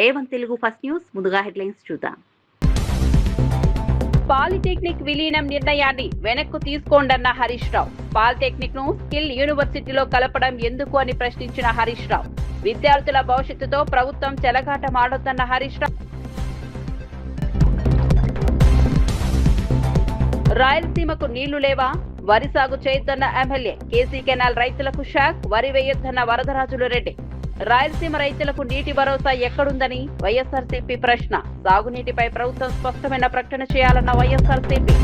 A1 Telugu first news ముందుగా headlines చూద్దాం. Polytechnic విలీనం నిర్ణయాన్ని వెనక్కు తీసుకోండన్న హరీష్ రావు. పాలిటెక్నిక్ ను స్కిల్ యూనివర్సిటీలో కలపడం ఎందుకు అని ప్రశ్నించిన హరీష్ రావు. విద్యార్థుల భవిష్యత్తుతో ప్రభుత్వం చెలగాటమాడొద్దన్న హరీష్ రావు. రాయలసీమకు నీళ్లు లేవా? వరి సాగు చేయొద్దన్న ఎమ్మెల్యే. కేసీ కెనాల్ రైతులకు షాక్. వరి వేయొద్దన్న వరదరాజులు రెడ్డి. రాయలసీమ రైతులకు నీటి భరోసా ఎక్కడుందని వైఎస్ఆర్సీపీ ప్రశ్న. సాగునీటిపై ప్రభుత్వం స్పష్టమైన ప్రకటన చేయాలన్న వైఎస్ఆర్సీపీ.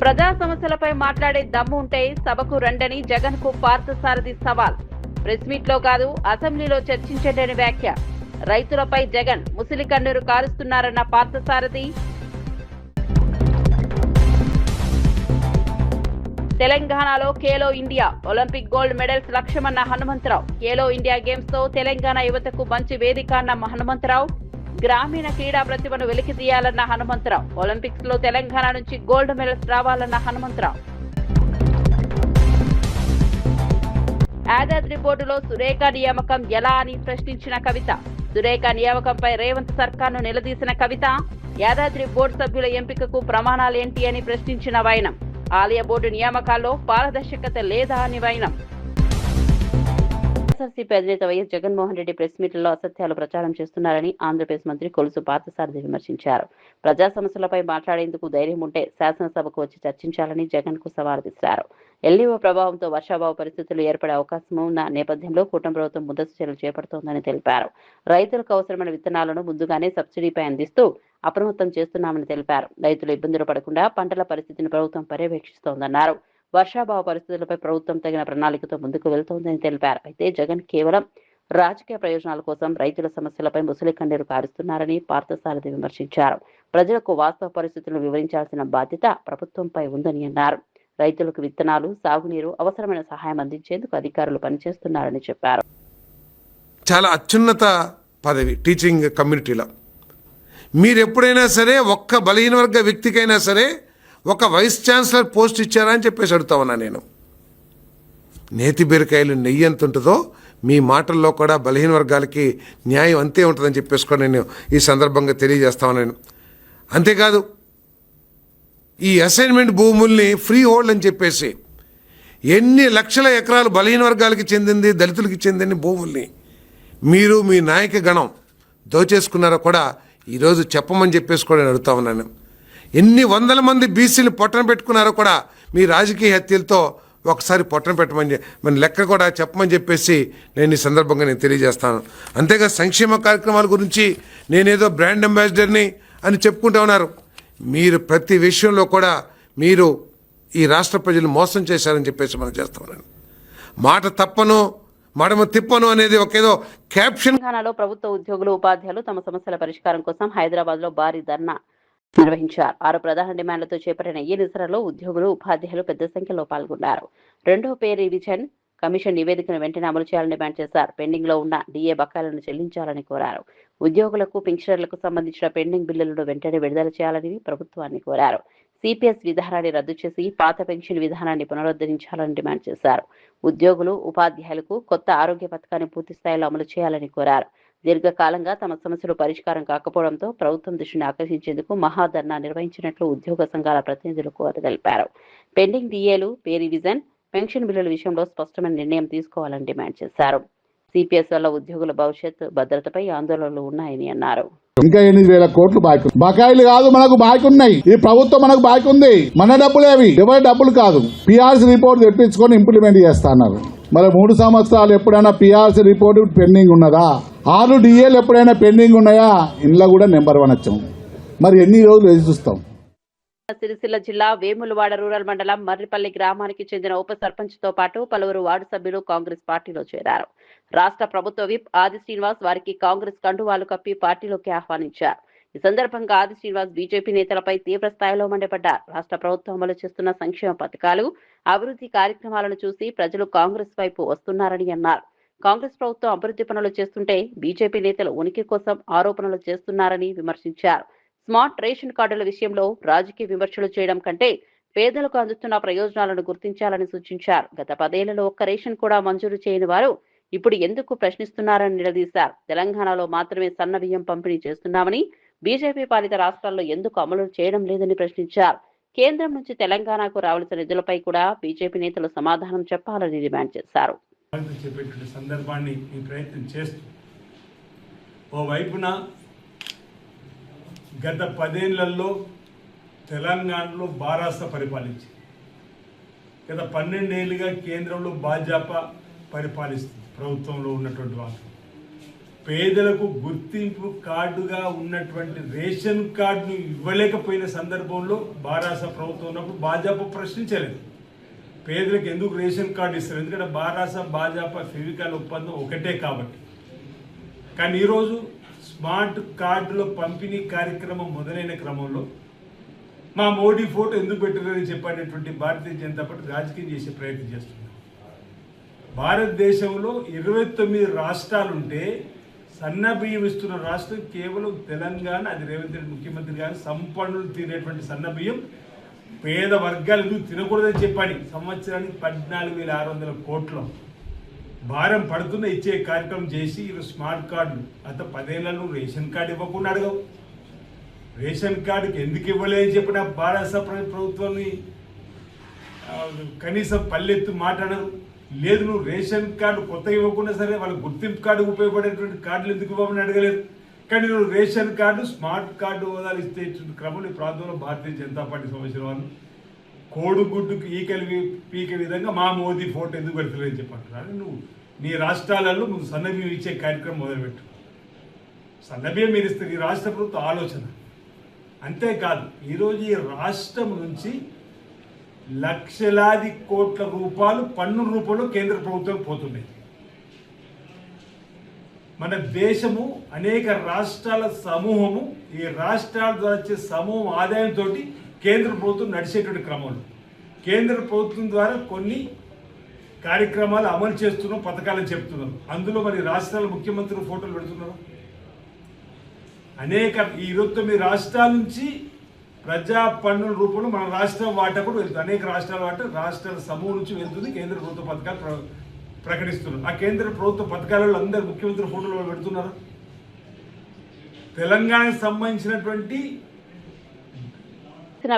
ప్రజా సమస్యలపై మాట్లాడే దమ్ము ఉంటే సభకు రండని జగన్ కు పార్థసారథి సవాల్. ప్రెస్ మీట్ లో కాదు అసెంబ్లీలో చర్చించండి వ్యాఖ్య. రైతులపై జగన్ ముసిలి కన్నీరు కారుస్తున్నారన్న పార్థసారథి. తెలంగాణలో Khelo India Olympic gold medals లక్ష్యమన్న హనుమంతరావు. ఖేలో ఇండియా గేమ్స్ తో తెలంగాణ యువతకు మంచి వేదిక అన్న హనుమంతరావు. గ్రామీణ క్రీడా ప్రతిభను వెలికితీయాలన్న హనుమంతరావు. ఒలింపిక్స్ లో తెలంగాణ నుంచి గోల్డ్ మెడల్స్ రావాలన్న హనుమంతరావు. యాదాద్రి బోర్డులో సురేఖ నియామకం ఎలా అని ప్రశ్నించిన కవిత. సురేఖ నియామకంపై రేవంత్ సర్కార్ను నిలదీసిన కవిత. యాదాద్రి బోర్డు సభ్యుల ఎంపికకు ప్రమాణాలేంటి అని ప్రశ్నించిన వైనం. ఆలయ బోర్డు నియామకాల్లో పారదర్శకత లేదా అని వైనం. వైఎస్ఆర్సీపీ అధినేత వైఎస్ జగన్మోహన్ రెడ్డి ప్రెస్ మీట్లలో అసత్యాలు ప్రచారం చేస్తున్నారని ఆంధ్రప్రదేశ్ మంత్రి కొలుసు పార్థసారథి విమర్శించారు. ప్రజా సమస్యలపై మాట్లాడేందుకు ధైర్యం ఉంటే శాసనసభకు వచ్చి చర్చించాలని జగన్ కు సవాల్ విసిరారు. ఎల్నినో ప్రభావంతో వర్షాభావ పరిస్థితులు ఏర్పడే అవకాశం ఉన్న నేపథ్యంలో కూటమి ప్రభుత్వం ముందస్తు చర్యలు చేపడుతోందని తెలిపారు. రైతులకు అవసరమైన విత్తనాలను ముందుగానే సబ్సిడీపై అందిస్తూ అప్రమత్తం చేస్తున్నామని తెలిపారు. రైతులు ఇబ్బందులు పడకుండా పంటల పరిస్థితిని ప్రభుత్వం పర్యవేక్షిస్తోందన్నారు. వర్షాభావ పరిస్థితులపై ప్రభుత్వం తగిన ప్రణాళికతో ముందుకు వెళ్తోందని తెలిపారు. అయితే జగన్ కేవలం రాజకీయ ప్రయోజనాల కోసం రైతుల సమస్యలపై ముసలి కన్నీరు కారుస్తున్నారని పార్థసారథి విమర్శించారు. ప్రజలకు వాస్తవ పరిస్థితులను వివరించాల్సిన బాధ్యత ప్రభుత్వంపై ఉందని అన్నారు. రైతులకు విత్తనాలు, సాగునీరు, అవసరమైన సహాయం అందించేందుకు అధికారులు పనిచేస్తున్నారని చెప్పారు. చాలా అత్యున్నత పదవి టీచింగ్ కమ్యూనిటీలో. మీరు ఎప్పుడైనా సరే ఒక్క బలహీన వర్గ వ్యక్తికైనా సరే ఒక వైస్ ఛాన్సలర్ పోస్ట్ ఇచ్చారా అని చెప్పేసి అడుగుతా ఉన్నా నేను. నేతి బీరకాయలు నెయ్యి ఎంత ఉంటుందో మీ మాటల్లో కూడా బలహీన వర్గాలకి న్యాయం అంతే ఉంటుందని చెప్పేసి కూడా నేను ఈ సందర్భంగా తెలియజేస్తా ఉన్నాను. అంతేకాదు ఈ అసైన్మెంట్ భూముల్ని ఫ్రీ హోల్డ్ అని చెప్పేసి ఎన్ని లక్షల ఎకరాలు బలహీన వర్గాలకి చెందింది, దళితులకి చెందిన భూముల్ని మీరు మీ నాయక గణం దోచేసుకున్నారో కూడా ఈరోజు చెప్పమని చెప్పేసి కూడా నేను అడుగుతా ఉన్నాను. ఎన్ని వందల మంది బీసీలు పొట్టన పెట్టుకున్నారో కూడా మీ రాజకీయ హత్యలతో ఒకసారి పొట్టన పెట్టమని మన లెక్క కూడా చెప్పమని చెప్పేసి నేను ఈ సందర్భంగా నేను తెలియజేస్తాను. అంతేగా సంక్షేమ కార్యక్రమాల గురించి నేనేదో బ్రాండ్ అంబాసిడర్ని అని చెప్పుకుంటూ ఉన్నారు. మీరు ప్రతి విషయంలో కూడా మీరు ఈ రాష్ట్ర ప్రజలు మోసం చేశారని చెప్పేసి మనం చేస్తా ఉన్నాను. మాట తప్పను మడమ తిప్పను అనేది ఒకేదో క్యాప్షన్. తెలంగాణలో ప్రభుత్వ ఉద్యోగులు, ఉపాధ్యాయులు తమ సమస్యల పరిష్కారం కోసం హైదరాబాద్ లో భారీ ధర్నా నిర్వహించారు. 6 ప్రధాన డిమాండ్లతో చేపట్టిన ఈ నిరసనలో ఉద్యోగులు, ఉపాధ్యాయులు పెద్ద సంఖ్యలో పాల్గొన్నారు. రెండో పే రివిజన్ కమిషన్ నివేదికను వెంటనే అమలు చేయాలని డిమాండ్ చేశారు. పెండింగ్ లో ఉన్న డిఏ బకాయిలను చెల్లించాలని కోరారు. ఉద్యోగులకు, పెన్షనర్లకు సంబంధించిన పెండింగ్ బిల్లులను వెంటనే విడుదల చేయాలని ప్రభుత్వాన్ని కోరారు. సిపిఎస్ విధానాన్ని రద్దు చేసి పాత పెన్షన్ విధానాన్ని పునరుద్ధరించాలని డిమాండ్ చేశారు. ఉద్యోగులు, ఉపాధ్యాయులకు కొత్త ఆరోగ్య పథకాన్ని పూర్తి స్థాయిలో అమలు చేయాలని కోరారు. దీర్ఘకాలంగా తమ సమస్యలు పరిష్కారం కాకపోవడంతో ప్రభుత్వం దృష్టిని ఆకర్షించేందుకు మహాధర్నా నిర్వహించినట్లు ఉద్యోగ సంఘాల ప్రతినిధులు తెలిపారు. పెండింగ్ డిఏలు, పే రివిజన్, పెన్షన్ బిల్లుల విషయంలో స్పష్టమైన నిర్ణయం తీసుకోవాలని డిమాండ్ చేశారు. సిపిఎస్ వల్ల ఉద్యోగుల భవిష్యత్ భద్రతపై ఆందోళనలు ఉన్నాయని అన్నారు. ఇంకా 8,000 కోట్లు బకాయిలు కాదు, మనకు బాకీ ఉన్నాయి. ఈ ప్రభుత్వం మనకు బాకీ ఉంది. మన డబ్బులేవి, ఎవరి డబ్బులు కాదు. పిఆర్సీ రిపోర్ట్ తెప్పించుకొని ఇంప్లిమెంట్ చేస్తున్నారు. మరి 3 సంవత్సరాలు ఎప్పుడైనా పిఆర్సీ రిపోర్ట్ పెండింగ్ ఉన్నదా? 6 డిఏలు ఎప్పుడైనా పెండింగ్ ఉన్నాయా? ఇంట్లో కూడా నెంబర్ 1 వచ్చాం. మరి ఎన్ని రోజులు ఎదురు చూస్తాం? సిరిసిల్ల జిల్లా వేములవాడ రూరల్ మండలం మర్రిపల్లి గ్రామానికి చెందిన ఉప సర్పంచ్ తో పాటు పలువురు వార్డు సభ్యులు కాంగ్రెస్ పార్టీలో చేరారు. రాష్ట్ర ప్రభుత్వ విప్ ఆది శ్రీనివాస్ వారికి కాంగ్రెస్ కండువాలు కప్పి పార్టీలోకి ఆహ్వానించారు. ఈ సందర్భంగా ఆది శ్రీనివాస్ బీజేపీ నేతలపై తీవ్ర స్థాయిలో మండిపడ్డారు. రాష్ట్ర ప్రభుత్వం అమలు చేస్తున్న సంక్షేమ పథకాలు, అభివృద్ధి కార్యక్రమాలను చూసి ప్రజలు కాంగ్రెస్ వైపు వస్తున్నారని అన్నారు. కాంగ్రెస్ ప్రభుత్వం అభివృద్ధి పనులు చేస్తుంటే బీజేపీ నేతలు ఉనికి కోసం ఆరోపణలు చేస్తున్నారని విమర్శించారు. స్మార్ట్ రేషన్ కార్డుల విషయంలో రాజకీయ విమర్శలు చేయడం కంటే పేదలకు అందుతున్న ప్రయోజనాలను గుర్తించాలని సూచించారు. గత 10 ఏళ్లలో ఒక్క రేషన్ కూడా మంజూరు చేయని వారు ఇప్పుడు ఎందుకు ప్రశ్నిస్తున్నారని నిలదీశారు. తెలంగాణలో మాత్రమే సన్న బియ్యం పంపిణీ చేస్తున్నామని, బీజేపీ పాలిత రాష్ట్రాల్లో ఎందుకు అమలు చేయడం లేదని ప్రశ్నించారు. కేంద్రం నుంచి తెలంగాణకు రావాల్సిన నిధులపై కూడా బీజేపీ నేతలు సమాధానం చెప్పాలని డిమాండ్ చేశారు. చెప్పేటువంటి సందర్భాన్ని ఈ ప్రయత్నం చేస్తూ ఓవైపున గత 10 ఏళ్లలో తెలంగాణలో బారాస పరిపాలించి గత 12 ఏళ్ళుగా కేంద్రంలో భాజపా పరిపాలిస్తుంది. ప్రభుత్వంలో ఉన్నటువంటి వాళ్ళు పేదలకు గుర్తింపు కార్డుగా ఉన్నటువంటి రేషన్ కార్డును ఇవ్వలేకపోయిన సందర్భంలో బారాస ప్రభుత్వం ఉన్నప్పుడు భాజపా ప్రశ్నించలేదు. పేదలకు ఎందుకు రేషన్ కార్డు ఇస్తారు, ఎందుకంటే బారాస భాజపా ఫెవికాల్ ఒప్పందం ఒకటే కాబట్టి. కానీ ఈరోజు స్మార్ట్ కార్డుల పంపిణీ కార్యక్రమం మొదలైన క్రమంలో మా మోడీ ఫోటో ఎందుకు పెట్టలేదని చెప్పేటటువంటి భారతీయ జనతా పార్టీ రాజకీయం చేసే ప్రయత్నం చేస్తున్నారు. భారతదేశంలో 29 రాష్ట్రాలుంటే సన్న బియ్యం ఇస్తున్న రాష్ట్రం కేవలం తెలంగాణ. అది రేవంత్ రెడ్డి ముఖ్యమంత్రి గారు సంపన్నులు తినేటువంటి సన్న బియ్యం పేద వర్గాలు ఎందుకు తినకూడదని చెప్పని సంవత్సరానికి 14,600 కోట్ల భారం పడుతున్న ఇచ్చే కార్యక్రమం చేసి ఈరోజు స్మార్ట్ కార్డులు అంత 10 ఏళ్లలో రేషన్ కార్డు ఇవ్వకుండా అడగవు. రేషన్ కార్డుకి ఎందుకు ఇవ్వలేదని చెప్పిన భారత ప్రభుత్వాన్ని కనీసం పల్లెత్తు మాట్లాడరు. లేదు, నువ్వు రేషన్ కార్డు కొత్తగా ఇవ్వకుండా సరే వాళ్ళ గుర్తింపు కార్డు ఉపయోగపడేటువంటి కార్డులు ఎందుకు ఇవ్వమని అడగలేదు. కానీ నువ్వు రేషన్ కార్డు స్మార్ట్ కార్డు హోదాలు ఇస్తే క్రమంలో ఈ ప్రాంతంలో భారతీయ జనతా పార్టీ సంబంధించిన వాళ్ళు కోడిగుడ్డుకు ఈకలు పీకే విధంగా మా మోదీ ఫోటో ఎందుకు పెడతలేదని చెప్పంటున్నారు. నువ్వు నీ రాష్ట్రాలలో నువ్వు సన్నబియ్యం ఇచ్చే కార్యక్రమం మొదలుపెట్టు. సన్నబియ్యం మీరు ఇస్తే ఈ రాష్ట్ర ప్రభుత్వ ఆలోచన. అంతేకాదు ఈరోజు ఈ రాష్ట్రం నుంచి లక్షలాది కోట్ల రూపాయలు పన్ను రూపంలో కేంద్ర ప్రభుత్వం పోతున్నాయి. మన దేశము అనేక రాష్ట్రాల సమూహము, ఈ రాష్ట్రాల ద్వారా వచ్చే సమూహం ఆదాయంతో కేంద్ర ప్రభుత్వం నడిచేటువంటి క్రమంలో కేంద్ర ప్రభుత్వం ద్వారా కొన్ని కార్యక్రమాలు అమలు చేస్తున్నాం, పథకాలను చెప్తున్నారు. అందులో మరి రాష్ట్రాల ముఖ్యమంత్రులు ఫోటోలు పెడుతున్నారు. అనేక 29 రాష్ట్రాల నుంచి ప్రజా పన్నుల రూపంలో మన రాష్ట్రం వాటా కూడా వెళ్తుంది. అనేక రాష్ట్రాల వాటా రాష్ట్రాల సమూహం నుంచి వెళ్తుంది. కేంద్ర ప్రభుత్వ పథకాలు ప్రకటిస్తున్నారు. ఆ కేంద్ర ప్రభుత్వ పథకాలలో అందరు ముఖ్యమంత్రి ఫోటోలు పెడుతున్నారు. తెలంగాణకు సంబంధించినటువంటి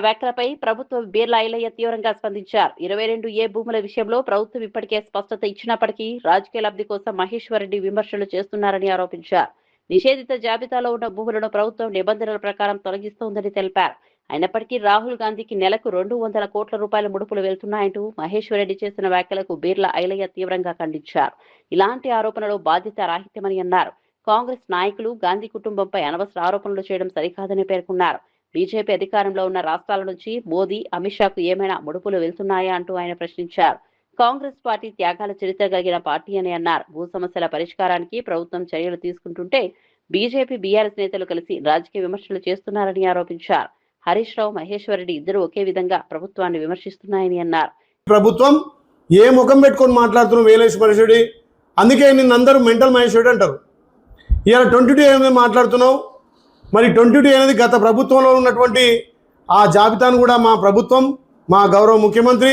వ్యాఖ్యలపై ప్రభుత్వం బీర్లా ఐలయ్య తీవ్రంగా స్పందించారు. 22A భూముల విషయంలో ప్రభుత్వం ఇప్పటికే స్పష్టత ఇచ్చినప్పటికీ రాజకీయ లబ్ధి కోసం మహేశ్వర్ రెడ్డి విమర్శలు చేస్తున్నారని ఆరోపించారు. నిషేధిత జాబితాలో ఉన్న భూములను ప్రభుత్వం నిబంధనల ప్రకారం తొలగిస్తోందని తెలిపారు. అయినప్పటికీ రాహుల్ గాంధీకి నెలకు 200 కోట్ల రూపాయల ముడుపులు వెళ్తున్నాయంటూ మహేశ్వర్ రెడ్డి చేసిన వ్యాఖ్యలకు బీర్లా ఐలయ్య తీవ్రంగా ఖండించారు. ఇలాంటి ఆరోపణలు బాధ్యత రాహిత్యమని అన్నారు. కాంగ్రెస్ నాయకులు గాంధీ కుటుంబంపై అనవసర ఆరోపణలు చేయడం సరికాదని పేర్కొన్నారు. బీజేపీ అధికారంలో ఉన్న రాష్ట్రాల నుంచి మోదీ, అమిత్ షాకు ఏమైనా ముడుపులు వెళ్తున్నాయా అంటూ ఆయన ప్రశ్నించారు. కాంగ్రెస్ పార్టీ త్యాగాల చరిత్ర కలిగిన పార్టీ అని అన్నారు. భూ సమస్యల పరిష్కారానికి ప్రభుత్వం చర్యలు తీసుకుంటుంటే బీజేపీ, బీఆర్ఎస్ నేతలు కలిసి రాజకీయ విమర్శలు చేస్తున్నారని ఆరోపించారు. హరీష్ రావు, మహేశ్వర్ రెడ్డి ఇద్దరు ఒకే విధంగా ప్రభుత్వాన్ని విమర్శిస్తున్నాయని అన్నారు. ప్రభుత్వం ఏ ముఖం పెట్టుకొని మాట్లాడుతున్నావు వేలేష్ మహేశ్వరి, అందుకే నిన్నందరూ మెంటల్ మహేశ్వరి అంటారు. ఇవాళ 22 అనేది మాట్లాడుతున్నావు. మరి 22 అనేది గత ప్రభుత్వంలో ఉన్నటువంటి ఆ జాబితాను కూడా మా ప్రభుత్వం, మా గౌరవ ముఖ్యమంత్రి,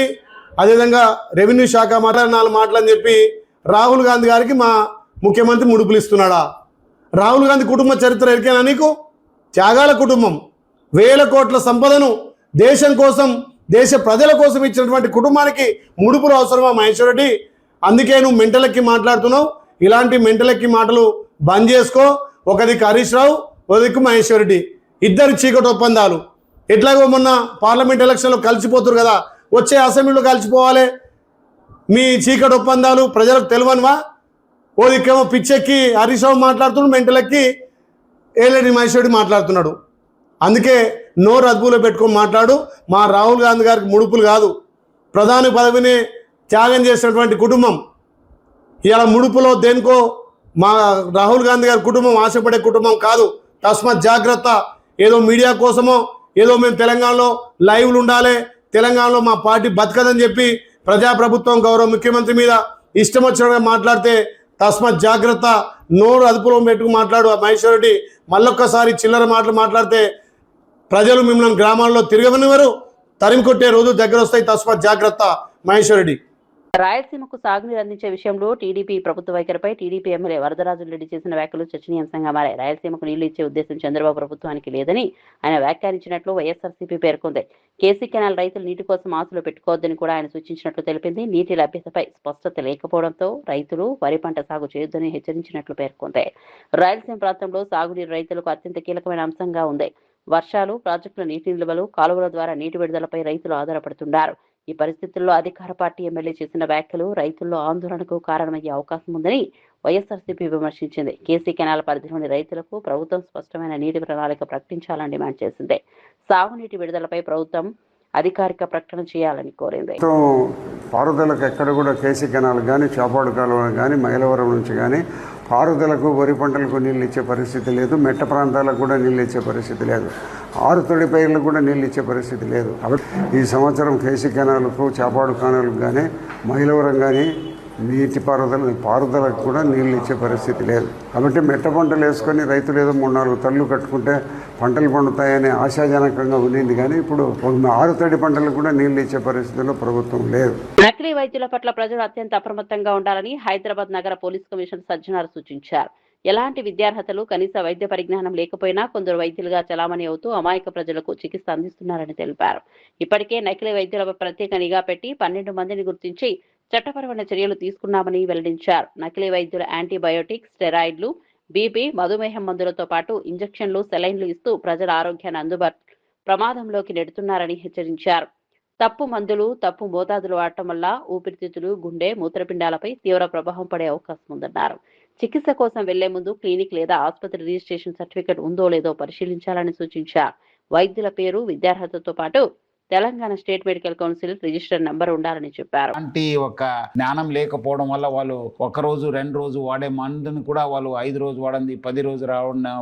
అదేవిధంగా రెవెన్యూ శాఖ మాటలని చెప్పి రాహుల్ గాంధీ గారికి మా ముఖ్యమంత్రి ముడుపులు ఇస్తున్నాడా? రాహుల్ గాంధీ కుటుంబ చరిత్ర ఎరికేనా నీకు? త్యాగాల కుటుంబం, వేల కోట్ల సంపదను దేశం కోసం, దేశ ప్రజల కోసం ఇచ్చినటువంటి కుటుంబానికి ముడుపులు అవసరమా మహేశ్వర్ రెడ్డి? అందుకే నువ్వు మెంటలెక్కి మాట్లాడుతున్నావు. ఇలాంటి మెంటలెక్కి మాటలు బంద్ చేసుకో. ఒక దిక్కు హరీష్ రావు, ఒక దిక్కు మహేశ్వర్ రెడ్డి, ఇద్దరు చీకటి ఒప్పందాలు. ఎట్లాగో మొన్న పార్లమెంట్ ఎలక్షన్లో కలిసిపోతురు కదా, వచ్చే అసెంబ్లీలో కలిసిపోవాలి. మీ చీకటి ఒప్పందాలు ప్రజలకు తెలియనివా? ఓ దిక్కేమో పిచ్చెక్కి హరీష్ రావు మాట్లాడుతున్నాడు, మెంటలెక్కి ఏలేడి మహేశ్వరుడు మాట్లాడుతున్నాడు. అందుకే నోరు అదుపులో పెట్టుకొని మాట్లాడు. మా రాహుల్ గాంధీ గారికి ముడుపులు కాదు, ప్రధాని పదవిని త్యాగం చేసినటువంటి కుటుంబం. ఇవాళ ముడుపులో దేనికో మా రాహుల్ గాంధీ గారి కుటుంబం ఆశపడే కుటుంబం కాదు. తస్మాత్ జాగ్రత్త. ఏదో మీడియా కోసమో, ఏదో మేము తెలంగాణలో లైవ్లు ఉండాలి, తెలంగాణలో మా పార్టీ బతకదని చెప్పి ప్రజాప్రభుత్వం గౌరవ ముఖ్యమంత్రి మీద ఇష్టం వచ్చినట్టుగా మాట్లాడితే తస్మాత్ జాగ్రత్త. నోరు అదుపులో పెట్టుకు మాట్లాడు మహేశ్వర్ రెడ్డి. మళ్ళొక్కసారి చిల్లర మాటలు మాట్లాడితే ప్రజలు మిమ్మల్ని గ్రామాల్లో తిరగనివ్వరు, తరిమి కొట్టే రోజు దగ్గర వస్తాయి. తస్మాత్ జాగ్రత్త మహేశ్వర్ రెడ్డి. రాయలసీమకు సాగునీరు అందించే విషయంలో టీడీపీ ప్రభుత్వ వైఖరిపై టీడీపీ ఎమ్మెల్యే వరదరాజురెడ్డి చేసిన వ్యాఖ్యలు చర్చనీయాంశంగా మారాయి. రాయలసీమకు నీళ్లు ఇచ్చే ఉద్దేశం చంద్రబాబు ప్రభుత్వానికి లేదని ఆయన వ్యాఖ్యానించినట్లు వైఎస్ఆర్సీపీ పేర్కొంది. కేసీ కెనాల్ రైతులు నీటి కోసం ఆశలు పెట్టుకోవద్దని కూడా ఆయన సూచించినట్లు తెలిపింది. నీటి లభ్యతపై స్పష్టత లేకపోవడంతో రైతులు వరి పంట సాగు చేయొద్దని హెచ్చరించినట్లు పేర్కొంది. రాయలసీమ ప్రాంతంలో సాగునీరు రైతులకు అత్యంత కీలకమైన అంశంగా ఉంది. వర్షాలు, ప్రాజెక్టుల నీటి నిల్వలు, కాలువల ద్వారా నీటి విడుదలపై రైతులు ఆధారపడుతున్నారు. ఈ పరిస్థితుల్లో అధికార పార్టీ ఎమ్మెల్యే చేసిన వ్యాఖ్యలు రైతుల్లో ఆందోళనకు కారణమయ్యే అవకాశం ఉందని వైఎస్ఆర్సీపీ విమర్శించింది. కేసీ కెనాల్ పరిధిలోని రైతులకు ప్రభుత్వం స్పష్టమైన నీటి ప్రణాళిక ప్రకటించాలని డిమాండ్ చేసింది. సాగునీటి విడుదలపై ప్రభుత్వం అధికారిక ప్రకటన చేయాలని కోరింది. పారుదలకు ఎక్కడ కూడా కేసీ కెనాల్ కానీ, చాపాడు కాలువ కానీ, మైలవరం నుంచి కానీ పారుదలకు, వరి పంటలకు నీళ్ళు ఇచ్చే పరిస్థితి లేదు. మెట్ట ప్రాంతాలకు కూడా నీళ్ళు ఇచ్చే పరిస్థితి లేదు. ఆరుతడి పైర్లకు కూడా నీళ్ళు ఇచ్చే పరిస్థితి లేదు. కాబట్టి ఈ సంవత్సరం కేసీ కెనాలకు, చాపాడు కాలువలకు కానీ, మైలవరం కానీ నీటి పారుదలకు కూడా నీళ్ళు ఇచ్చే పరిస్థితి లేదు. కాబట్టి మెట్ట పంటలు వేసుకొని రైతులు ఏదో 3-4 తళ్ళు కట్టుకుంటే పంటలు పండుతాయనే ఆశాజనకంగా ఉండింది. కానీ ఇప్పుడు 6 తడి పంటలకు కూడా నీళ్ళు ఇచ్చే పరిస్థితిలో ప్రభుత్వం లేదు. నకిలీ వైద్యుల పట్ల ప్రజలు అత్యంత అప్రమత్తంగా ఉండాలని హైదరాబాద్ నగర పోలీస్ కమిషనర్ సజ్జనార్ సూచించారు. ఎలాంటి విద్యార్హతలు, కనీస వైద్య పరిజ్ఞానం లేకపోయినా కొందరు వైద్యులుగా చలామణి అవుతూ అమాయక ప్రజలకు చికిత్స అందిస్తున్నారని తెలిపారు. ఇప్పటికే నకిలీ వైద్యులపై ప్రత్యేక నిఘా పెట్టి 12 మందిని గుర్తించి చట్టపరమైన చర్యలు తీసుకున్నామని వెల్లడించారు. నకిలీ వైద్యుల యాంటీబయోటిక్స్, స్టెరాయిడ్లు, బీపీ, మధుమేహం మందులతో పాటు ఇంజెక్షన్లు, సెలైన్లు ఇస్తూ ప్రజల ఆరోగ్యాన్ని ప్రమాదంలోకి నెడుతున్నారని హెచ్చరించారు. తప్పు మందులు, తప్పు మోతాదులు వాడటం వల్ల ఊపిరితిత్తులు, గుండె, మూత్రపిండాలపై తీవ్ర ప్రభావం పడే అవకాశం ఉందన్నారు. చికిత్స కోసం వెళ్లే ముందు క్లినిక్ లేదా ఆసుపత్రి రిజిస్ట్రేషన్ సర్టిఫికెట్ ఉందో లేదో పరిశీలించాలని సూచించారు. వైద్యుల పేరు, విద్యార్హతతో పాటు Telangana state medical council register number ఉండాలని చెప్పారు. అంటే ఒక జ్ఞానం లేకపోవడం వల్ల వాళ్ళు 1 రోజు 2 రోజు వాడే మందుని కూడా వాళ్ళు 5 రోజు వాడండి, 10 రోజు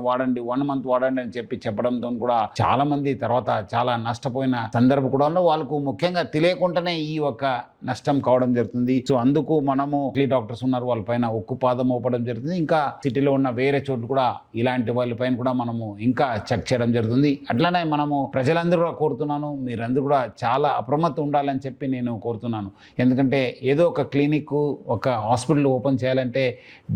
వాడండి, 1 మంత్ వాడండి అని చెప్పడంతో కూడా చాలా మంది తర్వాత చాలా నష్టపోయిన సందర్భం కూడా వాళ్ళకు ముఖ్యంగా తెలియకుండానే ఈ ఒక నష్టం కావడం జరుగుతుంది. సో అందుకు మనము డాక్టర్స్ ఉన్నారు, వాళ్ళ పైన ఉక్కుపాదం మోపడం జరుగుతుంది. ఇంకా సిటీలో ఉన్న వేరే చోట్ల కూడా ఇలాంటి వాళ్ళ పైన కూడా మనము ఇంకా చెక్ చేయడం జరుగుతుంది. అట్లనే మనము ప్రజలందరూ కూడా కోరుతున్నాను, మీరందరూ కూడా చాలా అప్రమత్తం ఉండాలని చెప్పి నేను కోరుతున్నాను. ఎందుకంటే ఏదో ఒక క్లినిక్, ఒక హాస్పిటల్ ఓపెన్ చేయాలంటే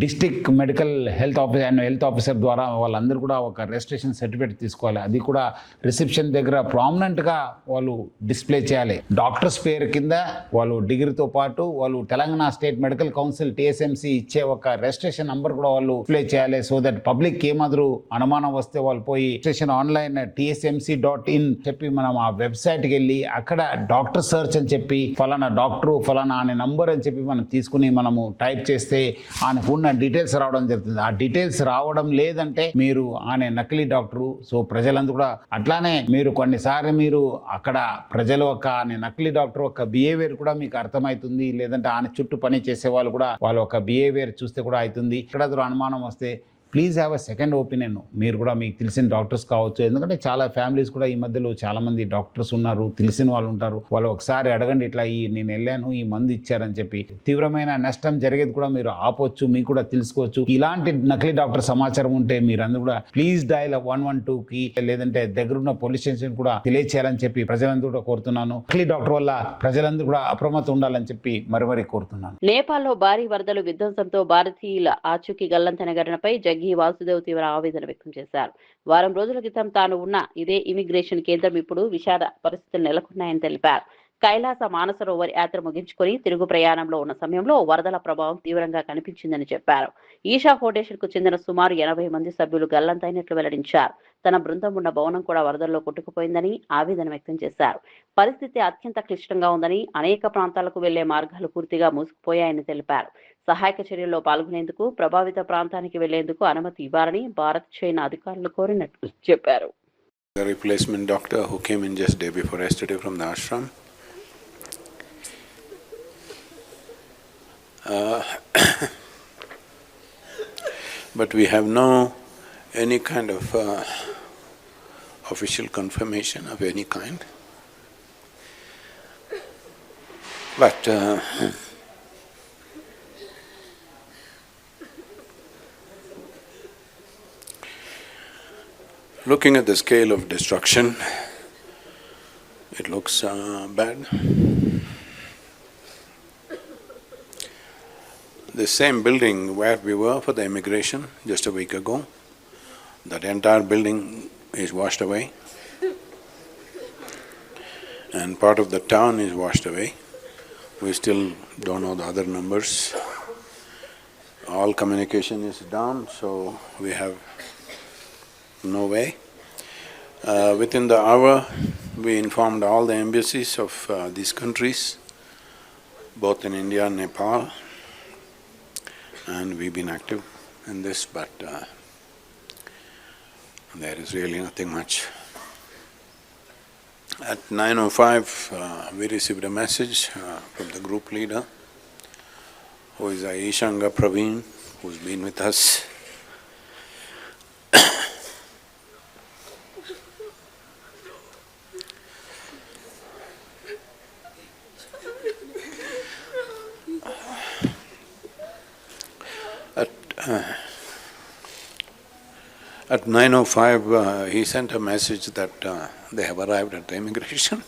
డిస్ట్రిక్ట్ మెడికల్ హెల్త్ ఆఫీసర్ ద్వారా వాళ్ళందరూ కూడా ఒక రిజిస్ట్రేషన్ సర్టిఫికేట్ తీసుకోవాలి. అది కూడా రిసెప్షన్ దగ్గర ప్రామినెంట్గా వాళ్ళు డిస్ప్లే చేయాలి. డాక్టర్స్ పేరు కింద వాళ్ళు డిగ్రీతో పాటు వాళ్ళు Telangana state medical council TSMC ఇచ్చే ఒక రిజిస్ట్రేషన్ నంబర్ కూడా వాళ్ళు డిస్ప్లే చేయాలి. సో దట్ పబ్లిక్ ఏమాదిరి అనుమానం వస్తే వాళ్ళు పోయి రిజిస్ట్రేషన్ ఆన్లైన్ tsmc.in చెప్పి మనం ఆ వెబ్సైట్కి వెళ్ళి అక్కడ డాక్టర్ సర్చ్ అని చెప్పి ఫలానా డాక్టరు ఫలానా అనే నంబర్ అని చెప్పి మనం తీసుకుని మనము టైప్ చేస్తే ఆయనకు ఉన్న డీటెయిల్స్ రావడం జరుగుతుంది. ఆ డీటెయిల్స్ రావడం లేదంటే మీరు ఆయన నకిలీ డాక్టరు. సో ప్రజలందరూ కూడా అట్లానే మీరు కొన్నిసార్లు మీరు అక్కడ ప్రజలు ఒక నకిలీ డాక్టర్ ఒక బిహేవియర్ కూడా మీకు అర్థమవుతుంది. లేదంటే ఆయన చుట్టూ పని చేసే వాళ్ళు కూడా వాళ్ళ ఒక బిహేవియర్ చూస్తే కూడా అవుతుంది. ఇక్కడ అనుమానం వస్తే please have a second opinion. మీరు కూడా మీకు తెలిసిన డాక్టర్స్ కావచ్చు. ఎందుకంటే చాలా ఫ్యామిలీస్ కూడా ఈ మధ్యలో చాలా మంది డాక్టర్స్ ఉన్నారు, తెలిసిన వాళ్ళు ఉంటారు. వాళ్ళు ఒకసారి అడగండి, ఇట్లా నేను వెళ్ళాను, ఈ మందు ఇచ్చారని చెప్పి తీవ్రమైన నష్టం జరిగేది కూడా మీరు ఆపొచ్చు, మీకు కూడా తెలుసుకోవచ్చు. ఇలాంటి నకిలీ డాక్టర్ సమాచారం ఉంటే మీరందరూ కూడా ప్లీజ్ డయల్ 112కి లేదంటే దగ్గరున్న పోలీస్ స్టేషన్ కూడా తెలియచేయాలని చెప్పి ప్రజలందరూ కూడా కోరుతున్నాను. నకిలీ డాక్టర్ వల్ల ప్రజలందరూ కూడా అప్రమత్తం ఉండాలని చెప్పి మరీ కోరుతున్నాను. నేపాల్లో భారీ వరదలు విధ్వంసంతో భారతీయుల ఆచూకీ గల్లంతైన ఘటనపై వాసుదేవ్ తీవ్ర ఆవేదన వ్యక్తం చేశారు. వారం రోజుల క్రితం తాను ఉన్న ఇదే ఇమిగ్రేషన్ కేంద్రం ఇప్పుడు విషాద పరిస్థితులు నెలకొన్నాయని తెలిపారు. కైలాస మానసరోవర్ యాత్ర ముగించుకొని తిరుగు ప్రయాణంలో ఉన్న సమయంలో వరదల ప్రభావం తీవ్రంగా కనిపించిందని చెప్పారు. ఈషా ఫౌండేషన్ కు చెందిన సుమారు 80 మంది సభ్యులు గల్లంతైనట్లు వెల్లడించారు. తన బృందం ఉన్న భవనం కూడా వరదల్లో కొట్టుకుపోయిందని ఆవేదన వ్యక్తం చేశారు. పరిస్థితి అత్యంత క్లిష్టంగా ఉందని, అనేక ప్రాంతాలకు వెళ్లే మార్గాలు పూర్తిగా మూసుకుపోయాయని తెలిపారు. సహాయక చర్యల్లో పాల్గొనేందుకు ప్రభావిత ప్రాంతానికి వెళ్లేందుకు అనుమతి ఇవ్వాలని భారత్, చైనా అధికారులు కోరినట్లు చెప్పారు. The replacement doctor who came in just day before yesterday from the ashram. But we have no any kind of official confirmation of any kind. But looking at the scale of destruction, it looks bad. the same building where we were for the immigration just a week ago. That entire building is washed away. And part of the town is washed away. We still don't know the other numbers. All communication is down, so we have no way. Within the hour, we informed all the embassies of these countries, both in India and Nepal, and we've been active in this, but there is really nothing much. At 9:05, we received a message from the group leader, who is Ishanga Praveen, who's been with us. At 9:05, he sent a message that they have arrived at the immigration.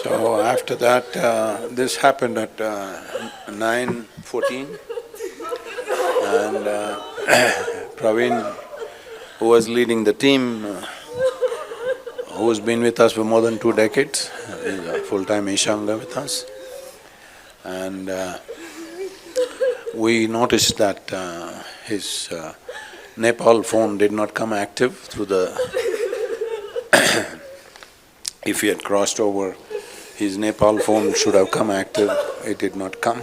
So after that, this happened at 9:14. And Praveen, who was leading the team, who has been with us for more than 2 decades, is a full-time Ishanga with us. And we noticed that his Nepal phone did not come active through the… If he had crossed over, his Nepal phone should have come active, it did not come.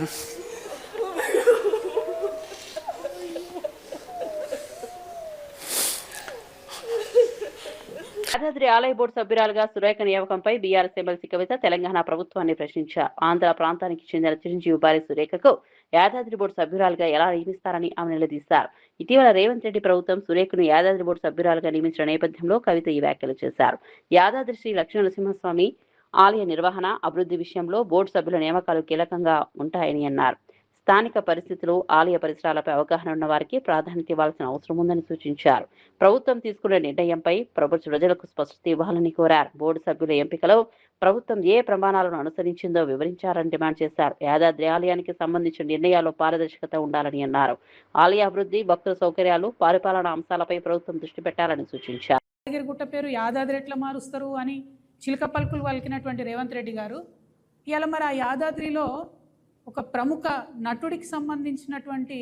Yadadri ఆలయ board సభ్యురాలుగా Surekha నియామకంపై BRS MLC కవిత తెలంగాణ ప్రభుత్వాన్ని ప్రశ్నించారు. ఆంధ్ర ప్రాంతానికి చెందిన చిరంజీవి భార్య సురేఖకు Yadadri board సభ్యురాలుగా ఎలా నియమిస్తారని ఆమె నిలదీశారు. ఇటీవల రేవంత్ రెడ్డి ప్రభుత్వం సురేఖను యాదాద్రి బోర్డు సభ్యురాలుగా నియమించిన నేపథ్యంలో కవిత ఈ వ్యాఖ్యలు చేశారు. యాదాద్రి శ్రీ లక్ష్మీనరసింహస్వామి ఆలయ నిర్వహణ, అభివృద్ధి విషయంలో బోర్డు సభ్యుల నియామకాలు కీలకంగా ఉంటాయని అన్నారు. స్థానిక పరిస్థితులు, ఆలయ పరిసరాలపై అవగాహన ఉన్న వారికి ప్రాధాన్యత ఇవ్వాల్సిన అవసరం ఉందని సూచించారు. ప్రభుత్వం తీసుకునే నిర్ణయంపై ప్రజలకు స్పష్టత ఇవ్వాలని కోరారు. బోర్డు సభ్యుల ఎంపికలో ప్రభుత్వం ఏ ప్రమాణాలను అనుసరించిందో వివరించాలని డిమాండ్ చేశారు. యాదాద్రి ఆలయానికి సంబంధించిన నిర్ణయాల్లో పారదర్శకత ఉండాలని అన్నారు. ఆలయ అభివృద్ధి, భక్తుల సౌకర్యాలు, పరిపాలనా అంశాలపై ప్రభుత్వం దృష్టి పెట్టాలని సూచించారు. గుట్ట పేరు యాదాద్రి ఎట్లా మారుస్తారు అని చిలక పలుకులు పలికినటువంటి రేవంత్ రెడ్డి గారు ఇవాళ మరి ఆ యాదాద్రిలో ఒక ప్రముఖ నటుడికి సంబంధించినటువంటి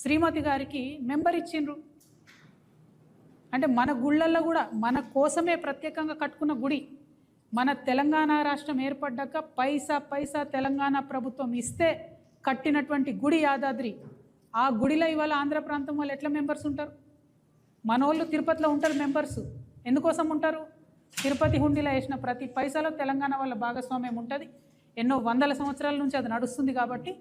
శ్రీమతి గారికి మెంబర్ ఇచ్చిండ్రు. అంటే మన గుళ్ళల్లో కూడా మన కోసమే ప్రత్యేకంగా కట్టుకున్న గుడి, మన తెలంగాణ రాష్ట్రం ఏర్పడ్డాక పైసా తెలంగాణ ప్రభుత్వం ఇస్తే కట్టినటువంటి గుడి యాదాద్రి. ఆ గుడిలో ఇవాళ ఆంధ్ర ప్రాంతం వాళ్ళు ఎట్లా మెంబర్స్ ఉంటారు? మనోళ్ళు తిరుపతిలో ఉంటారు మెంబర్స్. ఎందుకోసం ఉంటారు? తిరుపతి హుండీలో వేసిన ప్రతి పైసాలో తెలంగాణ వాళ్ళ భాగస్వామ్యం ఉంటుంది. ఎన్నో వందల సంవత్సరాల నుంచి అది నడుస్తుంది కాబట్టి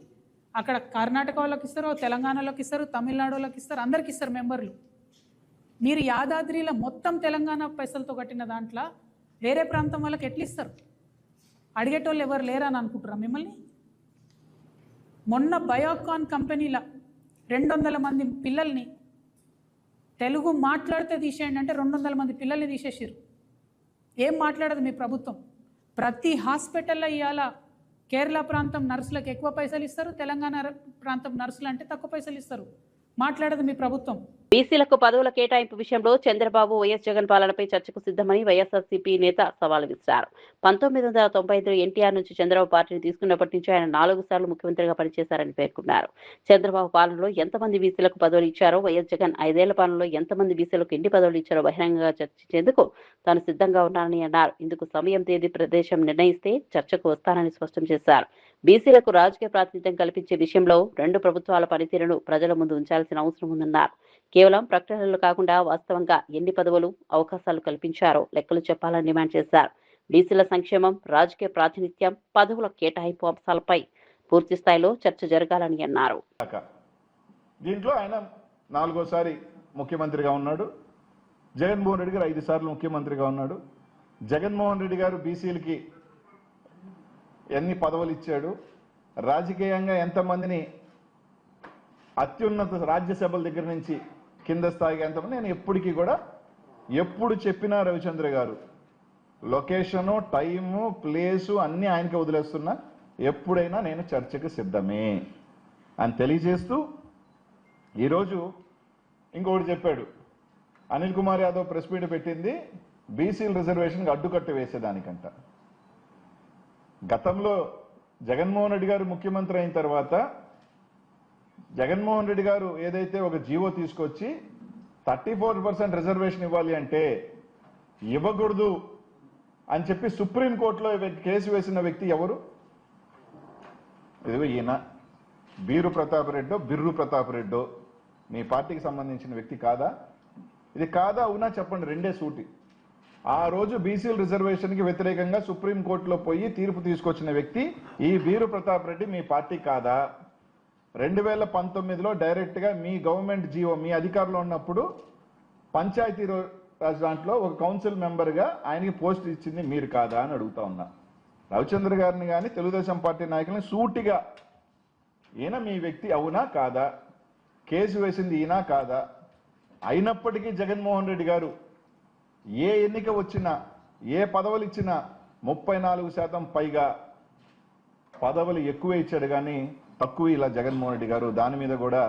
అక్కడ కర్ణాటక వాళ్ళకి ఇస్తారు, తెలంగాణలోకి ఇస్తారు, తమిళనాడు వాళ్ళకి ఇస్తారు, అందరికి ఇస్తారు మెంబర్లు. మీరు యాదాద్రిలో మొత్తం తెలంగాణ పైసలతో కట్టిన దాంట్లో వేరే ప్రాంతం వాళ్ళకి ఎట్లా ఇస్తారు? అడిగేటోళ్ళు ఎవరు లేరని అనుకుంటారా మిమ్మల్ని? మొన్న బయోకాన్ కంపెనీలో 200 మంది పిల్లల్ని తెలుగు మాట్లాడితే తీసేయండి అంటే 200 మంది పిల్లల్ని తీసేసారు. ఏం మాట్లాడదు మీ ప్రభుత్వం? ప్రతి హాస్పిటల్లో ఇవాళ కేరళ ప్రాంతం నర్సులకు ఎక్కువ పైసలు ఇస్తారు, తెలంగాణ ప్రాంతం నర్సులు అంటే తక్కువ పైసలు ఇస్తారు. మాట్లాడదు మీ ప్రభుత్వం. బీసీలకు పదవుల కేటాయింపు విషయంలో చంద్రబాబు, వైఎస్ జగన్ పాలనపై చర్చకు సిద్ధమని వైఎస్ఆర్సీపీ నేత సవాల్ విసిరారు. 1995 ఎన్టీఆర్ నుంచి చంద్రబాబు పార్టీని తీసుకున్నప్పటి నుంచి ఆయన 4 సార్లు ముఖ్యమంత్రిగా పనిచేశారని పేర్కొన్నారు. చంద్రబాబు పాలనలో ఎంతమంది బీసీలకు పదవులు ఇచ్చారో, వైఎస్ జగన్ 5 ఏళ్ల పాలనలో ఎంతమంది బీసీలకు ఎన్ని పదవులు ఇచ్చారో బహిరంగంగా చర్చించేందుకు తాను సిద్ధంగా ఉన్నానని అన్నారు. ఇందుకు సమయం, తేదీ, ప్రదేశం నిర్ణయిస్తే చర్చకు వస్తానని స్పష్టం చేశారు. బీసీలకు రాజకీయ ప్రాతినిధ్యం కల్పించే విషయంలో 2 ప్రభుత్వాల పనితీరును ప్రజల ముందు ఉంచాల్సిన అవసరం ఉందన్నారు. కేవలం ప్రకటనలు కాకుండా వాస్తవంగా ఎన్ని పదవులు, అవకాశాలు కల్పించారో లెక్కలు చెప్పాలని డిమాండ్ చేశారు. బీసీల సంక్షేమం, రాజకీయ ప్రాతినిధ్యం, పదవుల కేటాయింపు అంశాలపై పూర్తి స్థాయిలో చర్చ జరగాలని అన్నారు. దీంట్లో ఆయన 4వసారి ముఖ్యమంత్రిగా ఉన్నాడు. జగన్మోహన్ రెడ్డి గారు 5 సార్లు ముఖ్యమంత్రిగా ఉన్నాడు. జగన్మోహన్ రెడ్డి గారు బీసీలకి ఎన్ని పదవులు ఇచ్చాడు, రాజకీయంగా ఎంతమందిని అత్యున్నత రాజ్యసభల దగ్గర నుంచి కింద స్థాయికి ఎంతమంది నేను ఎప్పటికీ కూడా ఎప్పుడు చెప్పినా రవిచంద్ర గారు లొకేషను టైము ప్లేసు అన్నీ ఆయనకి వదిలేస్తున్నా, ఎప్పుడైనా నేను చర్చకు సిద్ధమే అని తెలియజేస్తూ ఈరోజు ఇంకొకటి చెప్పాడు. అనిల్ కుమార్ యాదవ్ ప్రెస్ మీట్ పెట్టింది బీసీల రిజర్వేషన్కి అడ్డుకట్ట వేసేదానికంట. గతంలో జగన్మోహన్ రెడ్డి గారు ముఖ్యమంత్రి అయిన తర్వాత జగన్మోహన్ రెడ్డి గారు ఏదైతే ఒక జీవో తీసుకొచ్చి 34% రిజర్వేషన్ ఇవ్వాలి అంటే ఇవ్వకూడదు అని చెప్పి సుప్రీంకోర్టులో కేసు వేసిన వ్యక్తి ఎవరు? ఇదిగో ఈయన బీరు ప్రతాప్ రెడ్డో బిర్రు ప్రతాప్ రెడ్డో మీ పార్టీకి సంబంధించిన వ్యక్తి కాదా? ఇది కాదా అవునా చెప్పండి, రెండే సూటి. ఆ రోజు బీసీల రిజర్వేషన్కి వ్యతిరేకంగా సుప్రీంకోర్టులో పోయి తీర్పు తీసుకొచ్చిన వ్యక్తి ఈ బీరు ప్రతాప్ రెడ్డి మీ పార్టీ కాదా? 2019లో డైరెక్ట్గా మీ గవర్నమెంట్ జీవో మీ అధికారంలో ఉన్నప్పుడు పంచాయతీ రాజ్ దాంట్లో ఒక కౌన్సిల్ మెంబర్గా ఆయనకి పోస్ట్ ఇచ్చింది మీరు కాదా అని అడుగుతా ఉన్నా. రవిచంద్ర గారిని కానీ తెలుగుదేశం పార్టీ నాయకుల్ని సూటిగా ఈయన మీ వ్యక్తి అవునా కాదా, కేసు వేసింది ఈయన కాదా? అయినప్పటికీ జగన్మోహన్ రెడ్డి గారు ఏ ఎన్నిక వచ్చినా ఏ పదవులు ఇచ్చినా 34% పైగా పదవులు ఎక్కువ ఇచ్చాడు కానీ తక్కువ ఇలా జగన్మోహన్ రెడ్డి గారు. దాని మీద కూడా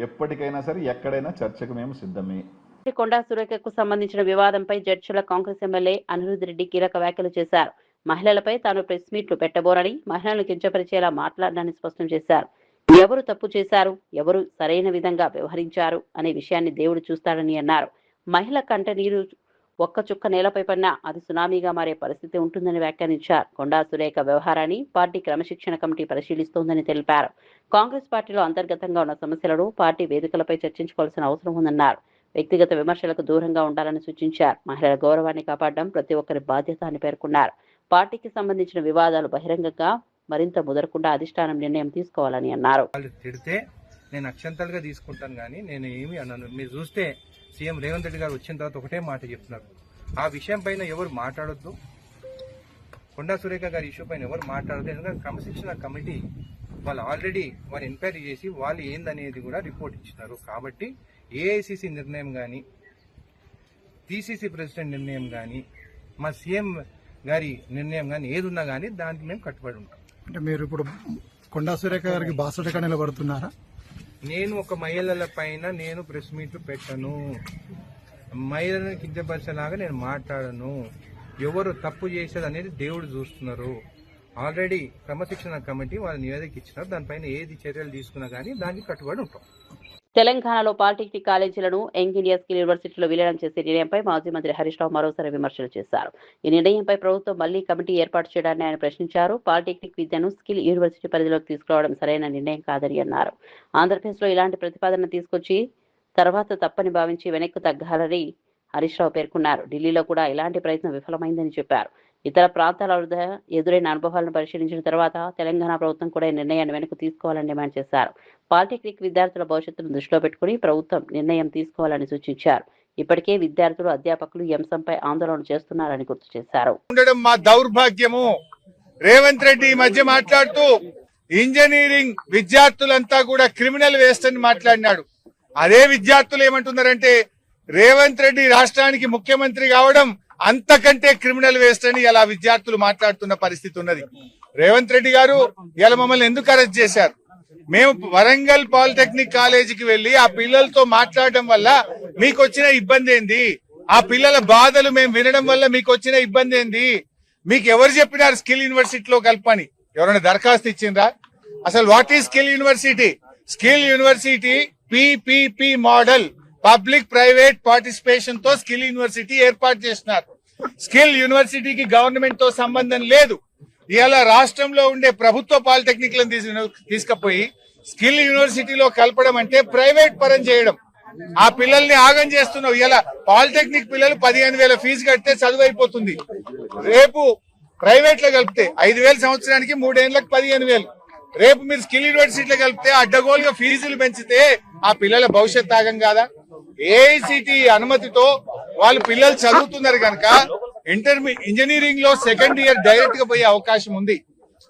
ఎప్పటికైనా సరే ఎక్కడైనా చర్చకు మేము సిద్ధమే. కొండా సురేఖకు సంబంధించిన వివాదంపై జడ్చల కాంగ్రెస్ ఎమ్మెల్యే అనిరుద్ రెడ్డి కీలక వ్యాఖ్యలు చేశారు. మహిళలపై తాను ప్రెస్ మీట్లు పెట్టబోరని, మహిళలను కించపరిచేలా మాట్లాడడాన్ని స్పష్టం చేశారు. ఎవరు తప్పు చేశారు, ఎవరు సరైన విధంగా వ్యవహరించారు అనే విషయాన్ని దేవుడు చూస్తాడని అన్నారు. మహిళ కంట నీరు ఒక్క చుక్క నేలపై పడినా అది సునామీగా మారే పరిస్థితి ఉంటుందని వ్యాఖ్యానించారు. కొండా సురేఖ వ్యవహారాన్ని పార్టీ క్రమశిక్షణ కమిటీ పరిశీలిస్తోందని తెలిపారు. కాంగ్రెస్ పార్టీలో అంతర్గతంగా ఉన్న సమస్యలను పార్టీ వేదికలపై చర్చించుకోవాల్సిన అవసరం ఉందన్నారు. వ్యక్తిగత విమర్శలకు దూరంగా ఉండాలని సూచించారు. మహిళల గౌరవాన్ని కాపాడడం ప్రతి ఒక్కరి బాధ్యత అని పేర్కొన్నారు. పార్టీకి సంబంధించిన వివాదాలు బహిరంగంగా మరింత ముదరకుండా అధిష్టానం నిర్ణయం తీసుకోవాలని అన్నారు. వాళ్ళు తిడితే నేను అక్షంతలుగా తీసుకుంటాను కానీ నేను ఏమి అన్నాను. మీరు చూస్తే సీఎం రేవంత్ రెడ్డి గారు వచ్చిన తర్వాత ఒకటే మాట చెప్తున్నారు, ఆ విషయం పైన ఎవరు మాట్లాడొద్దు, కొండా సురేఖ గారి ఇష్యూ పైన ఎవరు మాట్లాడద్దు. ఎందుకంటే క్రమశిక్షణ కమిటీ వాళ్ళు ఆల్రెడీ వాళ్ళు ఎంక్వైరీ చేసి వాళ్ళు ఏందనేది కూడా రిపోర్ట్ ఇచ్చినారు. కాబట్టి ఏఐసిసి నిర్ణయం కానీ పిసిసి ప్రెసిడెంట్ నిర్ణయం కానీ మా సీఎం గారి నిర్ణయం కానీ ఏది ఉన్నా కానీ దానికి మేము కట్టుబడి ఉంటాం. అంటే మీరు ఇప్పుడు కొండా సురేఖ గారికి బాసటగా నిలబడుతున్నారా? నేను ఒక మహిళల పైన నేను ప్రెస్ మీట్లు పెట్టను, మహిళలను కించపరిచేలాగా నేను మాట్లాడను. ఎవరు తప్పు చేసేది అనేది దేవుడు చూస్తున్నారు. ఆల్రెడీ క్రమశిక్షణ కమిటీ వాళ్ళ నివేదిక ఇచ్చినారు. దానిపైన ఏది చర్యలు తీసుకున్నా కానీ దానికి కట్టుబడి ఉంటాం. తెలంగాణలో పాలిటెక్నిక్ కాలేజీలను యంగ్ ఇండియా స్కిల్ యూనివర్సిటీలో విలీనం చేసే నిర్ణయంపై మాజీ మంత్రి హరీష్ రావు మరోసారి విమర్శలు చేశారు. ఈ నిర్ణయంపై ప్రభుత్వం మళ్లీ కమిటీ ఏర్పాటు చేయడాన్ని ఆయన ప్రశ్నించారు. పాలిటెక్నిక్ విద్యను స్కిల్ యూనివర్సిటీ పరిధిలోకి తీసుకురావడం సరైన నిర్ణయం కాదని అన్నారు. ఆంధ్రప్రదేశ్లో ఇలాంటి ప్రతిపాదన తీసుకొచ్చి తర్వాత తప్పని భావించి వెనక్కు తగ్గాలని హరీష్ రావు పేర్కొన్నారు. ఢిల్లీలో కూడా ఇలాంటి ప్రయత్నం విఫలమైందని చెప్పారు. ఇతర ప్రాంతాల వద్ద ఎదురైన అనుభవాలను పరిశీలించిన తర్వాత తెలంగాణ ప్రభుత్వం కూడా ఈ నిర్ణయాన్ని వెనక్కు తీసుకోవాలని డిమాండ్ చేశారు. పాలిటెక్నిక్ విద్యార్థుల భవిష్యత్తును దృష్టిలో పెట్టుకుని ప్రభుత్వం నిర్ణయం తీసుకోవాలని సూచించారు. ఇప్పటికే విద్యార్థులు అధ్యాపకులు ఈ అంశంపై ఆందోళన చేస్తున్నారని గుర్తు చేశారు. మా దౌర్భాగ్యము రేవంత్ రెడ్డి ఈ మధ్య మాట్లాడుతూ ఇంజనీరింగ్ విద్యార్థులంతా కూడా క్రిమినల్ వేస్ట్ అని మాట్లాడినాడు. అదే విద్యార్థులు ఏమంటున్నారంటే రేవంత్ రెడ్డి రాష్ట్రానికి ముఖ్యమంత్రి కావడం అంతకంటే క్రిమినల్ వేస్ట్ అని ఇలా విద్యార్థులు మాట్లాడుతున్న పరిస్థితి ఉన్నది. రేవంత్ రెడ్డి గారు ఇలా మమ్మల్ని ఎందుకు అరెస్ట్ చేశారు? మేము వరంగల్ పాలిటెక్నిక్ కాలేజీకి వెళ్లి ఆ పిల్లలతో మాట్లాడడం వల్ల మీకు వచ్చిన ఇబ్బంది ఏంది? ఆ పిల్లల బాధలు మేము వినడం వల్ల మీకు వచ్చిన ఇబ్బంది ఏంది? మీకు ఎవరు చెప్పినారు స్కిల్ యూనివర్సిటీలో కల్పని? ఎవరైనా దరఖాస్తు ఇచ్చిండ్రా? అసలు what is skill university? Skill university PPP model, public private participation తో స్కిల్ యూనివర్సిటీ ఏర్పాటు చేసినారు. స్కిల్ యూనివర్సిటీకి గవర్నమెంట్ తో సంబంధం లేదు. ఇవాళ రాష్ట్రంలో ఉండే ప్రభుత్వ పాలిటెక్నిక్లను తీసుకుపోయి స్కిల్ యూనివర్సిటీలో కలపడం అంటే ప్రైవేట్ పరం చేయడం. ఆ పిల్లల్ని ఆగం చేస్తున్నావు. ఇలా పాలిటెక్నిక్ పిల్లలు 15,000 ఫీజు కడితే చదువు అయిపోతుంది. రేపు ప్రైవేట్ లో కలిపితే 5,000 సంవత్సరానికి 3 ఏళ్లకు 15,000. రేపు మీరు స్కిల్ యూనివర్సిటీలో కలిపితే అడ్డగోలుగా ఫీజులు పెంచితే ఆ పిల్లల భవిష్యత్ ఆగం కాదా? ఏఐసిటి అనుమతితో వాళ్ళు పిల్లలు చదువుతున్నారు కనుక ఇంజనీరింగ్ లో సెకండ్ ఇయర్ డైరెక్ట్ గా పోయే అవకాశం ఉంది.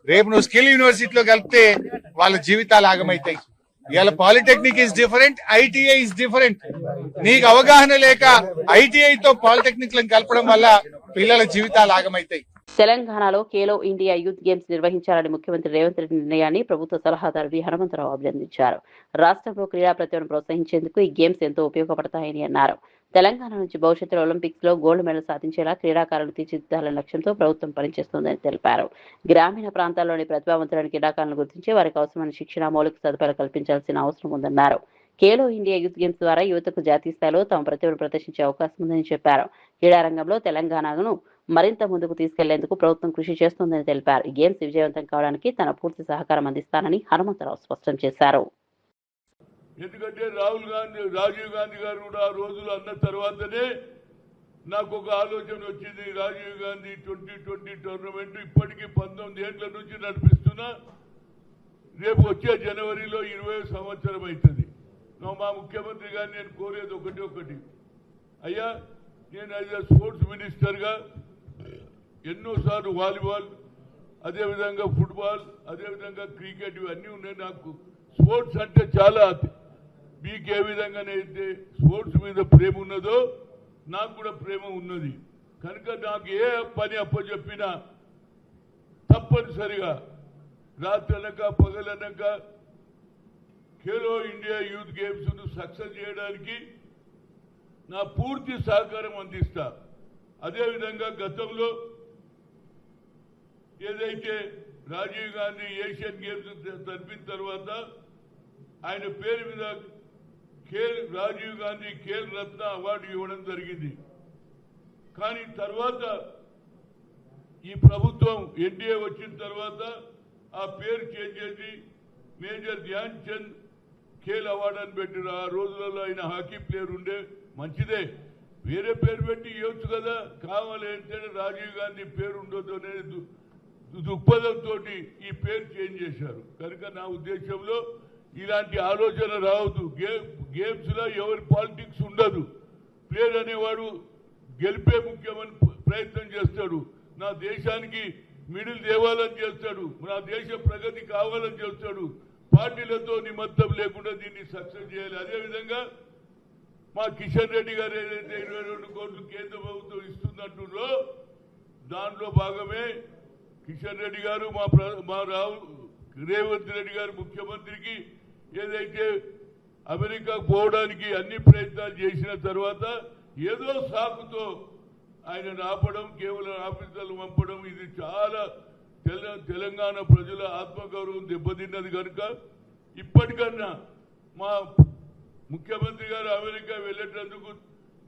రేపు నువ్వు స్కిల్ యూనివర్సిటీలో కలిపితే వాళ్ళ జీవితాలు ఆగమవుతాయి. ఇవాళ polytechnic is different, ITI is different. నీకు అవగాహన లేక ఐటీఐతో పాలిటెక్నిక్ లను కలపడం వల్ల పిల్లల జీవితాలు ఆగమవుతాయి. తెలంగాణలో ఖేలో ఇండియా యూత్ గేమ్స్ నిర్వహించాలని ముఖ్యమంత్రి రేవంత్ రెడ్డి నిర్ణయాన్ని ప్రభుత్వ సలహాదారు వి హనుమంతరావు అభినందించారు. రాష్ట్రంలో క్రీడా ప్రతిభను ప్రోత్సహించేందుకు ఈ గేమ్స్ ఎంతో ఉపయోగపడతాయని అన్నారు. తెలంగాణ నుంచి భవిష్యత్తులో ఒలింపిక్స్ లో గోల్డ్ మెడల్ సాధించేలా క్రీడాకారులు తీర్చిదిద్దాలనే లక్ష్యంతో ప్రభుత్వం పనిచేస్తోందని తెలిపారు. గ్రామీణ ప్రాంతాల్లోని ప్రతిభావంతులైన క్రీడాకారులను గుర్తించి వారికి అవసరమైన శిక్షణ, మౌలిక సదుపాయాలు కల్పించాల్సిన అవసరం ఉందన్నారు. ఖేలో ఇండియా యూత్ గేమ్స్ ద్వారా యువతకు జాతీయ స్థాయిలో తమ ప్రతిభను ప్రదర్శించే అవకాశం ఉందని చెప్పారు. క్రీడారంగంలో తెలంగాణను మరింత ముందుకు తీసుకెళ్లేందుకు ప్రభుత్వం కృషి చేస్తోందని తెలిపారు. ఈ గేమ్స్ విజయవంతం కావడానికి తన పూర్తి సహకారం అందిస్తానని హనుమంతరావు స్పష్టం చేశారు. ఎందుకంటే రాజీవ్ గాంధీ గారు కూడా ఆ రోజులు అన్న తర్వాతనే నాకు ఒక ఆలోచన వచ్చింది. రాజీవ్ గాంధీ 2020 టోర్నమెంట్ ఇప్పటికీ 19 ఏళ్ల నుంచి నడిపిస్తున్నా. రేపు వచ్చే జనవరిలో 20 సంవత్సరం అవుతుంది. మా ముఖ్యమంత్రి గారిని నేను కోరేది ఒకటి, అయ్యా నేను యాజ్ ఎ స్పోర్ట్స్ మినిస్టర్గా ఎన్నోసార్లు వాలీబాల్, అదేవిధంగా ఫుట్బాల్, అదేవిధంగా క్రికెట్ ఇవన్నీ ఉన్నాయి. నాకు స్పోర్ట్స్ అంటే చాలా, మీకు ఏ విధంగానైతే స్పోర్ట్స్ మీద ప్రేమ ఉన్నదో నాకు కూడా ప్రేమ ఉన్నది. కనుక నాకు ఏ పని అప్పచెప్పినా తప్పనిసరిగా రాత్రనక పగలనక ఖేలో ఇండియా యూత్ గేమ్స్ ను సక్సెస్ చేయడానికి నా పూర్తి సహకారం అందిస్తా. అదేవిధంగా గతంలో ఏదైతే రాజీవ్ గాంధీ ఏషియన్ గేమ్స్ జరిపిన తర్వాత ఆయన పేరు మీద రాజీవ్ గాంధీ ఖేల్ రత్న అవార్డు ఇవ్వడం జరిగింది. కానీ తర్వాత ఈ ప్రభుత్వం ఎన్డీఏ వచ్చిన తర్వాత ఆ పేరు చేంజ్ చేసి మేజర్ ధ్యాన్ చంద్ ఖేల్ అవార్డు అని పెట్టారు. ఆ రోజులలో ఆయన హాకీ ప్లేయర్ ఉండే, మంచిదే, వేరే పేరు పెట్టి ఇవ్వచ్చు కదా. కావాలి అంటే రాజీవ్ గాంధీ పేరు ఉండొద్దు అనేది దృక్పథంతో ఈ పేరు చేంజ్ చేశారు. కనుక నా ఉద్దేశంలో ఇలాంటి ఆలోచన రావద్దు. గేమ్స్ లో ఎవరి పాలిటిక్స్ ఉండదు. ప్లేయర్ అనేవాడు గెలిపే ముఖ్యమని ప్రయత్నం చేస్తాడు. నా దేశానికి మిడిల్ తేవాలని చేస్తాడు, నా దేశ ప్రగతి కావాలని చేస్తాడు. పార్టీలతో నిమిత్తం లేకుండా దీన్ని సక్సెస్ చేయాలి. అదేవిధంగా మా కిషన్ రెడ్డి గారు ఏదైతే 22 కోట్లు కేంద్ర ప్రభుత్వం ఇస్తుందంటుందో దాంట్లో భాగమే కిషన్ రెడ్డి గారు మా రేవంత్ రెడ్డి గారు ముఖ్యమంత్రికి ఏదైతే అమెరికా పోవడానికి అన్ని ప్రయత్నాలు చేసిన తర్వాత ఏదో సాకుతో ఆయన ఆపడం, కేవలం ఆఫీసర్లు పంపడం, ఇది చాలా తెలంగాణ ప్రజల ఆత్మగౌరవం దెబ్బతిన్నది. కనుక ఇప్పటికన్నా మా ముఖ్యమంత్రి గారు అమెరికా వెళ్ళేటందుకు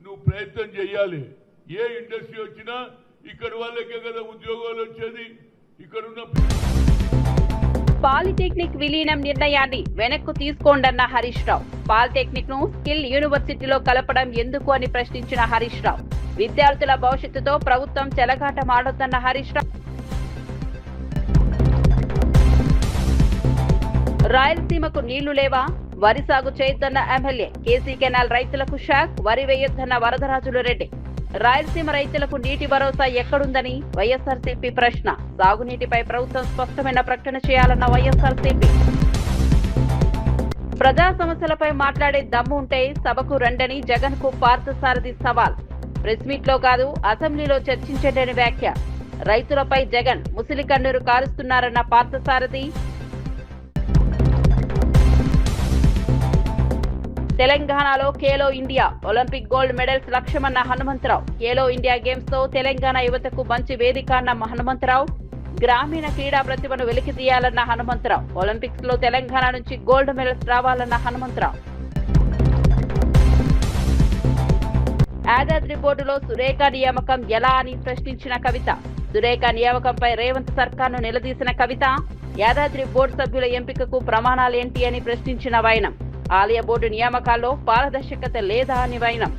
నువ్వు ప్రయత్నం చేయాలి. ఏ ఇండస్ట్రీ వచ్చినా ఇక్కడ వాళ్ళకే కదా ఉద్యోగాలు వచ్చేది. ఇక్కడున్న పాలిటెక్నిక్ విలీనం నిర్ణయాన్ని వెనక్కు తీసుకోండన్న హరీష్ రావు. పాలిటెక్నిక్ ను స్కిల్ యూనివర్సిటీలో కలపడం ఎందుకు అని ప్రశ్నించిన హరీష్ రావు. విద్యార్థుల భవిష్యత్తుతో ప్రభుత్వం చెలగాటమాడొద్దన్న హరీష్ రావు. రాయలసీమకు నీళ్లు లేవా? వరి సాగు చేయొద్దన్న ఎమ్మెల్యే. కేసీ కెనాల్ రైతులకు షాక్, వరి వేయొద్దన్న వరదరాజులు రెడ్డి. రాయలసీమ రైతులకు నీటి భరోసా ఎక్కడుందని వైఎస్ఆర్సీపీ ప్రశ్న. సాగునీటిపై ప్రభుత్వం స్పష్టమైన ప్రకటన చేయాలన్న వైఎస్ఆర్సీపీ. ప్రజా సమస్యలపై మాట్లాడే దమ్ము ఉంటే సభకు రండని జగన్ కు పార్థసారథి సవాల్. ప్రెస్ మీట్ లో కాదు అసెంబ్లీలో చర్చించండి వ్యాఖ్య. రైతులపై జగన్ ముసిలి కన్నీరు కారుస్తున్నారన్న పార్థసారథి. తెలంగాణలో Khelo India Olympic gold medals లక్ష్యమన్న హనుమంతరావు. ఖేలో ఇండియా గేమ్స్ తో తెలంగాణ యువతకు మంచి వేదిక అన్న హనుమంతరావు. గ్రామీణ క్రీడా ప్రతిభను వెలికి తీయాలన్న హనుమంతరావు. ఒలింపిక్స్ లో తెలంగాణ నుంచి గోల్డ్ మెడల్స్ రావాలన్న హనుమంతరావు. యాదాద్రి బోర్డులో సురేఖ నియామకం ఎలా అని ప్రశ్నించిన కవిత. సురేఖ నియామకంపై రేవంత్ సర్కార్ను నిలదీసిన కవిత. యాదాద్రి బోర్డు సభ్యుల ఎంపికకు ప్రమాణాలేంటి అని ప్రశ్నించిన వైనం. ఆలయ బోర్డు నియామకాల్లో పారదర్శకత లేదా అని వైనం.